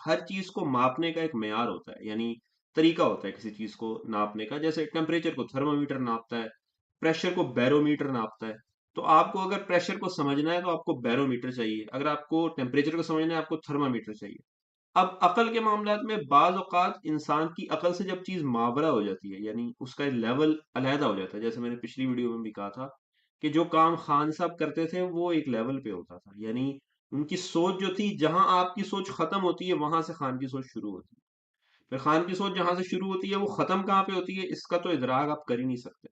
हर चीज़ को मापने का एक मेयार होता है, यानी तरीका होता है किसी चीज़ को नापने का। जैसे टेम्परेचर को थर्मामीटर नापता है, प्रेशर को बैरोमीटर नापता है। तो आपको अगर प्रेशर को समझना है तो आपको बैरोमीटर चाहिए, अगर आपको टेम्परेचर को समझना है आपको थर्मामीटर चाहिए। अब अकल के मामलात में बाज़ औक़ात इंसान की अकल से जब चीज़ मावरा हो जाती है, यानी उसका लेवल अलहदा हो जाता है। जैसे मैंने पिछली वीडियो में भी कहा था कि जो काम खान साहब करते थे वो एक लेवल पे होता था। यानी उनकी सोच जो थी, जहाँ आपकी सोच ख़त्म होती है वहाँ से खान की सोच शुरू होती है। फिर खान की सोच जहाँ से शुरू होती है वो ख़त्म कहाँ पे होती है, इसका तो इदराक आप कर ही नहीं सकते।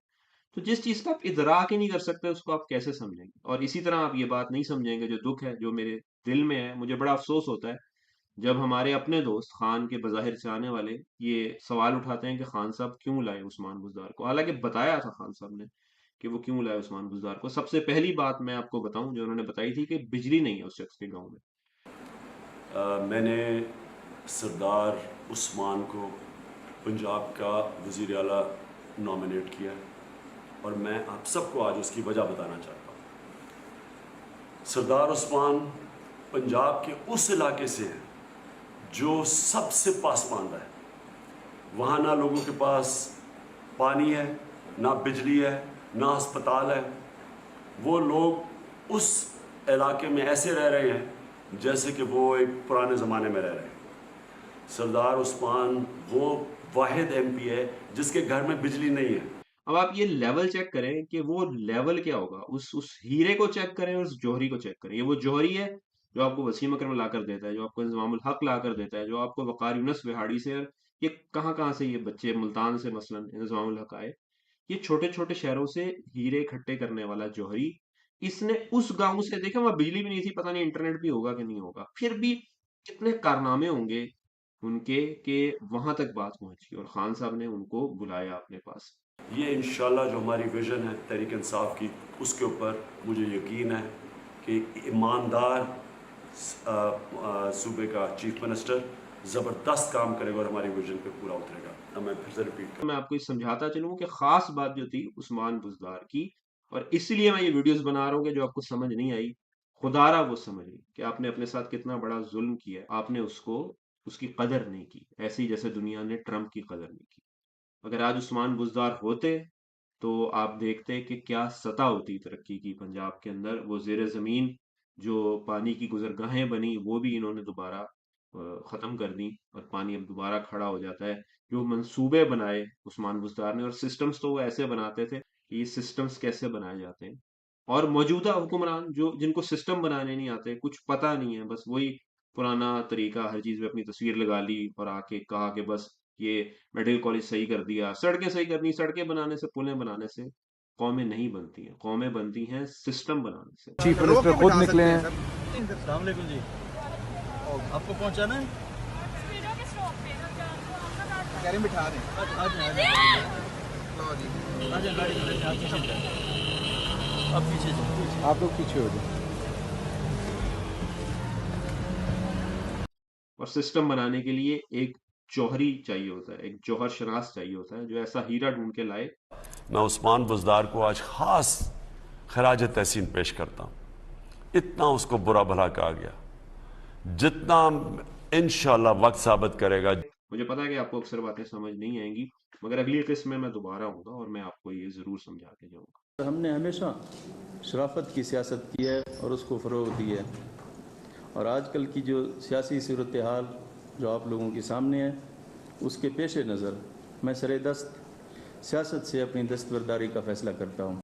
तो जिस चीज़ का आप इदराक ही नहीं कर सकते उसको आप कैसे समझेंगे? और इसी तरह आप ये बात नहीं समझेंगे, जो दुःख है, जो मेरे दिल में है, मुझे बड़ा अफ़सोस होता है जब हमारे अपने दोस्त खान के बज़ाहिर चाहने वाले ये सवाल उठाते हैं कि खान साहब क्यों लाए उस्मान बुज़दार को? हालाँकि बताया था खान साहब ने कि वो क्यों लाए उस्मान बुज़दार को। सबसे पहली बात मैं आपको बताऊँ जो उन्होंने बताई थी कि बिजली नहीं है उस शख्स के गाँव में। मैंने सरदार उस्मान को पंजाब का वज़ीर आला नॉमिनेट किया है और मैं आप सबको आज उसकी वजह बताना चाहता हूँ। सरदार उस्मान पंजाब के उस इलाके से हैं जो सबसे पासमानदा है। वहाँ ना लोगों के पास पानी है, ना बिजली है, ना अस्पताल है। वो लोग उस इलाके में ऐसे रह रहे हैं जैसे कि वो एक पुराने ज़माने में रह रहे हैं। सरदार उस्मान वो वाहिद एमपी है जिसके घर में बिजली नहीं है। अब आप ये लेवल चेक करें कि वो लेवल क्या होगा? उस हीरे को चेक करें और उस जौहरी को चेक करें। ये वो जौहरी है जो आपको वसीम अकरम लाकर देता है, जो आपको इंज़मामुल हक लाकर देता है, जो आपको वक़ार यूनुस विहाड़ी से, और ये कहाँ-कहाँ से ये बच्चे मुल्तान से मसलन इंज़मामुल हक आए। ये छोटे-छोटे शहरों से हीरे इकट्ठे करने वाला जौहरी, इसने उस गाँव से, देखिए वहाँ बिजली भी नहीं थी, पता नहीं इंटरनेट भी होगा कि नहीं होगा। फिर भी कितने कारनामे होंगे उनके कि वहाँ तक बात पहुँची और खान साहब ने उनको बुलाया अपने पास। ये इंशाल्लाह जो हमारी विज़न है तहरीक इंसाफ की, उसके ऊपर मुझे यकीन है कि ईमानदार सूबे का चीफ मिनिस्टर ज़बरदस्त काम करेगा और हमारी विज़न पे पूरा उतरेगा। अब मैं फिर से रिपीट मैं आपको ये समझाता चलूँ कि ख़ास बात जो थी उस्मान बुज़दार की, और इसीलिए मैं ये वीडियोज़ बना रहा हूँ कि जो आपको समझ नहीं आई, खुदारा वो समझ ली कि आपने अपने साथ कितना बड़ा ज़ुल्म किया है। आपने उसको, उसकी कदर नहीं की, ऐसे ही जैसे दुनिया ने ट्रंप की कदर नहीं की। अगर आज उस्मान बुज़दार होते, तो आप देखते कि क्या सतह होती तरक्की की पंजाब के अंदर। वो ज़ेर ज़मीन जो पानी की गुज़रगाहें बनी, वो भी इन्होंने दोबारा ख़त्म कर दी और पानी अब दोबारा खड़ा हो जाता है। जो मंसूबे बनाए उस्मान बुज़दार ने, और सिस्टम्स तो वो ऐसे बनाते थे कि ये सिस्टम्स कैसे बनाए जाते हैं। और मौजूदा हुक्मरान जो, जिनको सिस्टम बनाने नहीं आते, कुछ पता नहीं है, बस वही पुराना तरीका, हर चीज़ में अपनी तस्वीर लगा ली और आके कहा कि बस ये मेडिकल कॉलेज सही कर दिया, सड़कें सही करनी, सड़कें बनाने से, पुलें बनाने से कौमें नहीं बनती हैं, कौमें बनती हैं सिस्टम बनाने से। चीफ मिनिस्टर खुद निकले हैं। अस्सलाम वालेकुम जी, आपको पहुंचाना है? गाड़ी में बिठा दें। आ जाए लो जी। आ जाए गाड़ी में बैठे, आप पीछे जाए। अब पीछे जाओ। आप लोग पीछे हो जाए। और सिस्टम बनाने के लिए एक जौहरी चाहिए होता है, एक जौहर शनास चाहिए होता है जो ऐसा हीरा ढूंढ के लाए। मैं उस्मान बुज़दार को आज ख़ास खराज तहसीन पेश करता हूँ। इतना उसको बुरा भला कहा गया, जितना इंशाल्लाह वक्त साबित करेगा। मुझे पता है कि आपको अक्सर बातें समझ नहीं आएंगी, मगर अगली किस्त में मैं दोबारा आऊंगा और मैं आपको ये ज़रूर समझा के जाऊंगा। हमने हमेशा शराफत की सियासत की है और उसको फ़रोग़ दी है, और आजकल की जो सियासी सूरत हाल जो आप लोगों के सामने है, उसके पेश नज़र मैं सरेदस्त सियासत से अपनी दस्तबरदारी का फ़ैसला करता हूँ।